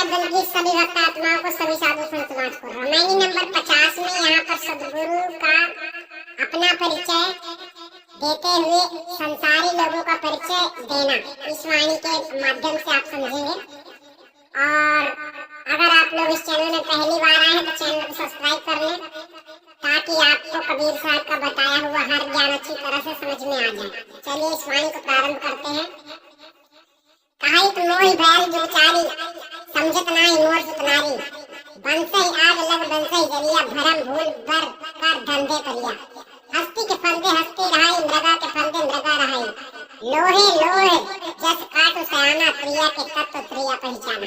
दल की सभी भक्त आत्माओं को, सभी साधु संत समाज को। रामायणी नंबर 50 में यहाँ पर सदगुरु का अपना परिचय देते हुए संसारी लोगों का परिचय देना, इस वाणी के माध्यम से आप समझेंगे। और अगर आप लोग इस चैनल में पहली बार आए हैं तो चैनल को सब्सक्राइब कर लें, ताकि आपको कबीर साहब का बताया हुआ हर ज्ञान अच्छी तरह से समझ में आ जाए। चलिए इस वाणी को प्रारंभ करते हैं। कहाइत मोहि भयल जुचारी, समझत नाही मोर सुतनारी। बंसई आग लग बंसई जलिया, भरम भूल बर कर धंधे करिया। हस्ती के फंदे हस्ती रहाई, मृगा के फंदे मृगा रहाई। लोहे लोहे जस काटो सयाना, प्रिया के तत्व प्रिया पहचाना।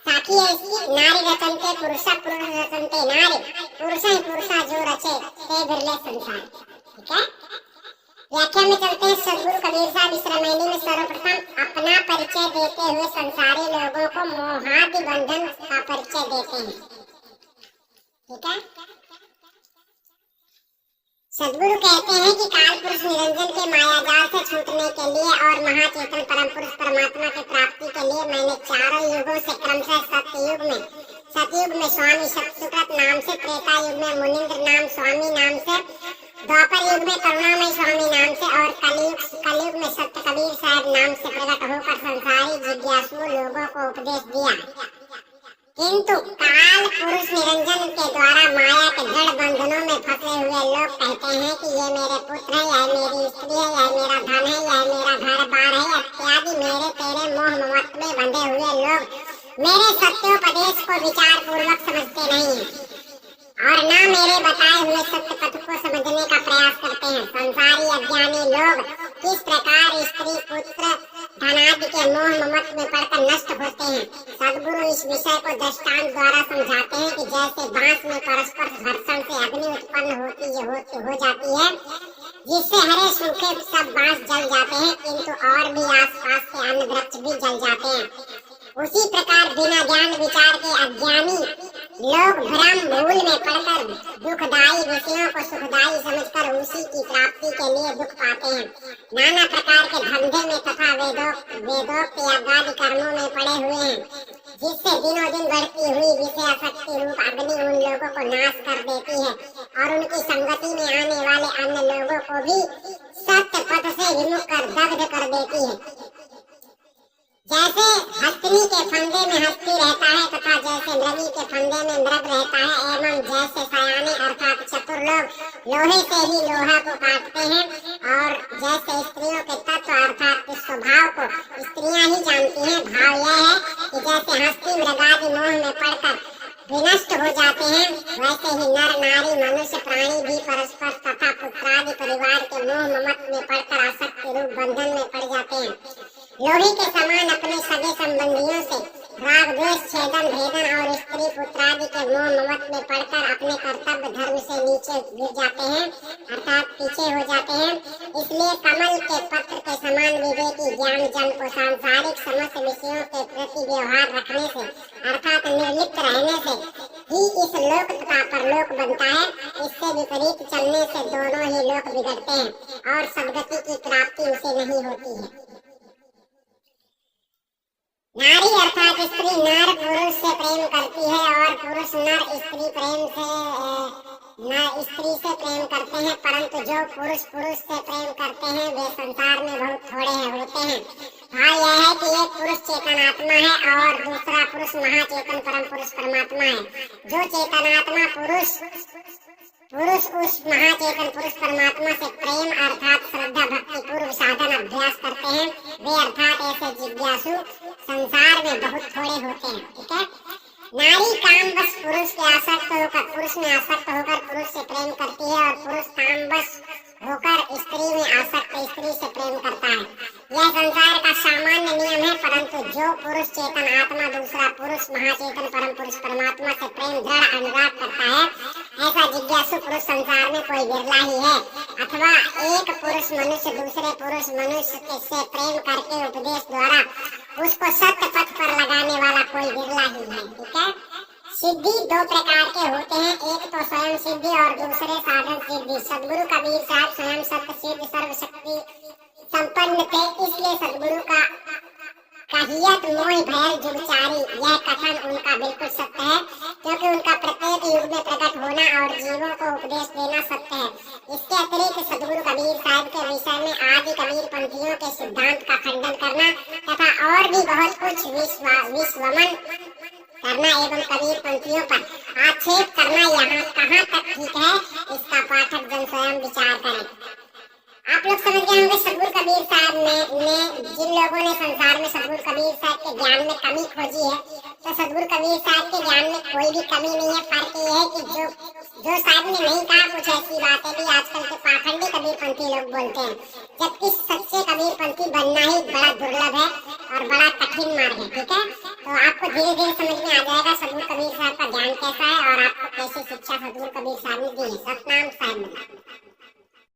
साखी है इसकी, नारी रचनते पुरुषा, पुरुष रचनते नारी। पुरुषा ही पुरुषा जो रचे, ते बिरले संसार। ठीक है, व्याख्या में चलते हैं। सदगुरु कबीर साहब इस रामायणी में सर्वप्रथम अपना परिचय देते हुए संसारी लोगों को मोहादि बंधन का परिचय देते हैं। ठीक है, सदगुरु कहते हैं कि काल पुरुष निरंजन के माया जाल से छूटने के लिए और महाचेतन परम पुरुष परमात्मा की प्राप्ति के लिए मैंने चारों युगों से क्रमशः सतयुग में स्वामी सुकृत नाम से, त्रेता युग में मुनिंद्र नाम स्वामी नाम से, द्वापर युग में करुणामय स्वामी नाम से और कलयुग में सत्य कबीर साहब नाम से प्रकट होकर संसारी जिज्ञासु लोगों को उपदेश दिया। किंतु काल पुरुष निरंजन के द्वारा माया के जड़ बंधनों में फंसे हुए लोग कहते हैं कि ये मेरे पुत्र है, यह मेरी स्त्री है, यह मेरा धन है, यह मेरा घर बार है इत्यादि मेरे तेरे मोह ममत्व में बंधे हुए लोग मेरे सत्योपदेश को विचार पूर्वक समझते नहीं और न मेरे बताए हुए सत्य पथ को समझने का प्रयास करते हैं। संसारी अज्ञानी लोग किस प्रकार स्त्री पुत्र धनादि के मोह ममत्व में पड़कर नष्ट होते हैं, सदगुरु इस विषय को दृष्टांत द्वारा समझाते हैं कि जैसे बांस में परस्पर घर्षण से अग्नि उत्पन्न हो जाती है, जिससे हरे सूखे सब बांस जल जाते हैं, किंतु और भी आसपास के अन्य वृक्ष भी जल जाते हैं, उसी प्रकार बिना ज्ञान विचार के अज्ञानी लोग भ्रम मूल में पड़कर दुखदायी विषयों को सुखदायी समझकर उसी की प्राप्ति के लिए दुख पाते हैं। नाना प्रकार के धंधे में तथा वेदोक्त यागादि कर्मों में पड़े हुए हैं, जिससे दिनों दिन बढ़ती हुई विषय आसक्ति रूप अग्नि उन लोगों को नाश कर देती है और उनकी संगति में आने वाले अन्य लोगों को भी सत्य पथ से विमुख कर दग्ध कर देती है। जैसे हस्तिनी के फंदे में हस्ती रहता है तथा जैसे मृगी के फंदे में मृग रहता है, एवं जैसे सयाने अर्थात चतुर लोग लोहे से ही लोहा को काटते हैं और जैसे स्त्रियों के तत्व अर्थात स्वभाव को स्त्रियां ही जानती हैं, भाव यह है कि जैसे हस्ती मृगादि मोह में पड़कर विनष्ट हो जाते हैं, वैसे ही नर नारी मनुष्य प्राणी भी परस्पर तथा पुत्रादि परिवार के मोह ममत्व में पड़कर आसक्ति रूप बंधन में पड़ जाते हैं। लोहे के समान अपने सगे संबंधियों से राग द्वेष छेदन भेदन और स्त्री पुत्रादि के मोह ममत्व में पड़कर अपने कर्तव्य धर्म से नीचे गिर जाते हैं अर्थात पीछे हो जाते हैं। इसलिए कमल के पत्र के समान विवेकी ज्ञान जन को सांसारिक समस्त विषयों के प्रति व्यवहार रखने से अर्थात निर्लिप्त रहने से ही इस लोक तथा परलोक बनता है। इससे विपरीत चलने से दोनों ही लोक बिगड़ते हैं और सदगति की प्राप्ति उसे नहीं होती है। नारी अर्थात स्त्री नर पुरुष से प्रेम करती है और पुरुष नर स्त्री से प्रेम करते हैं, परंतु जो पुरुष पुरुष से प्रेम करते हैं वे संसार में बहुत थोड़े होते हैं। भाव यह है कि एक पुरुष चेतन आत्मा है और दूसरा पुरुष महाचेतन परम पुरुष परमात्मा है। जो चेतनात्मा पुरुष उस महाचेतन पुरुष परमात्मा से प्रेम अर्थात श्रद्धा भक्ति पूर्व साधन अभ्यास करते हैं, वे अर्थात ऐसे जिज्ञासु संसार में बहुत थोड़े होते हैं। ठीक है, नारी काम बस पुरुष के आसक्त होकर पुरुष में आसक्त होकर पुरुष से प्रेम करती है और पुरुष काम बस होकर स्त्री में आसक्त स्त्री से प्रेम करता है। यह संसार का सामान्य नियम है, परंतु जो पुरुष चेतन आत्मा दूसरा पुरुष महाचेतन परम पुरुष परमात्मा से प्रेम दृढ़ अनुराग करता है, ऐसा जिज्ञासु पुरुष संसार में कोई बिरला ही है। अथवा एक पुरुष मनुष्य दूसरे पुरुष मनुष्य से प्रेम करके उपदेश द्वारा उसको सत्य पथ पर लगाने वाला कोई बिरला ही है। ठीक है, सिद्धि दो प्रकार के होते हैं, एक तो स्वयं सिद्धि और दूसरे साधन सिद्धि। सदगुरु कबीर साहब स्वयं सत्य सिद्ध सर्वशक्ति संपन्न थे, इसलिए सदगुरु का कहियत मोहि भयल जुगचारी, यह कथन उनका बिल्कुल सत्य है, क्योंकि उनका प्रत्येक युग में प्रकट होना और जीवों को उपदेश देना सत्य है। इसके अतिरिक्त सदगुरु कबीर साहब के विषय में आदि कबीर पंथियों के सिद्धांत का खंडन करना तथा और भी बहुत कुछ विश्वमन करना एवं कबीर पंथियों पर आक्षेप करना यहाँ कहाँ तक ठीक है, इसका पाठक जन स्वयं विचार करें। आप लोग समझ गए होंगे सदगुरु कबीर साहब ने जिन लोगों ने संसार में सदगुरु कबीर साहब के ज्ञान में कमी खोजी है, तो सदगुरु कबीर साहब के ज्ञान में कोई भी कमी नहीं है। फर्क ये है कि जो साहब ने नहीं कहा, कुछ ऐसी बातें भी आजकल के पाखंडी कबीरपंथी लोग बोलते हैं, जबकि सच्चे कबीरपंथी बनना ही बड़ा दुर्लभ है और बड़ा कठिन मार्ग है। ठीक है, तो आपको धीरे धीरे समझ में आ जाएगा सदगुरु कबीर साहब का ज्ञान कैसा है और आपको कैसी शिक्षा सदगुरु कबीर साहब ने दी है। सतनाम साहिब।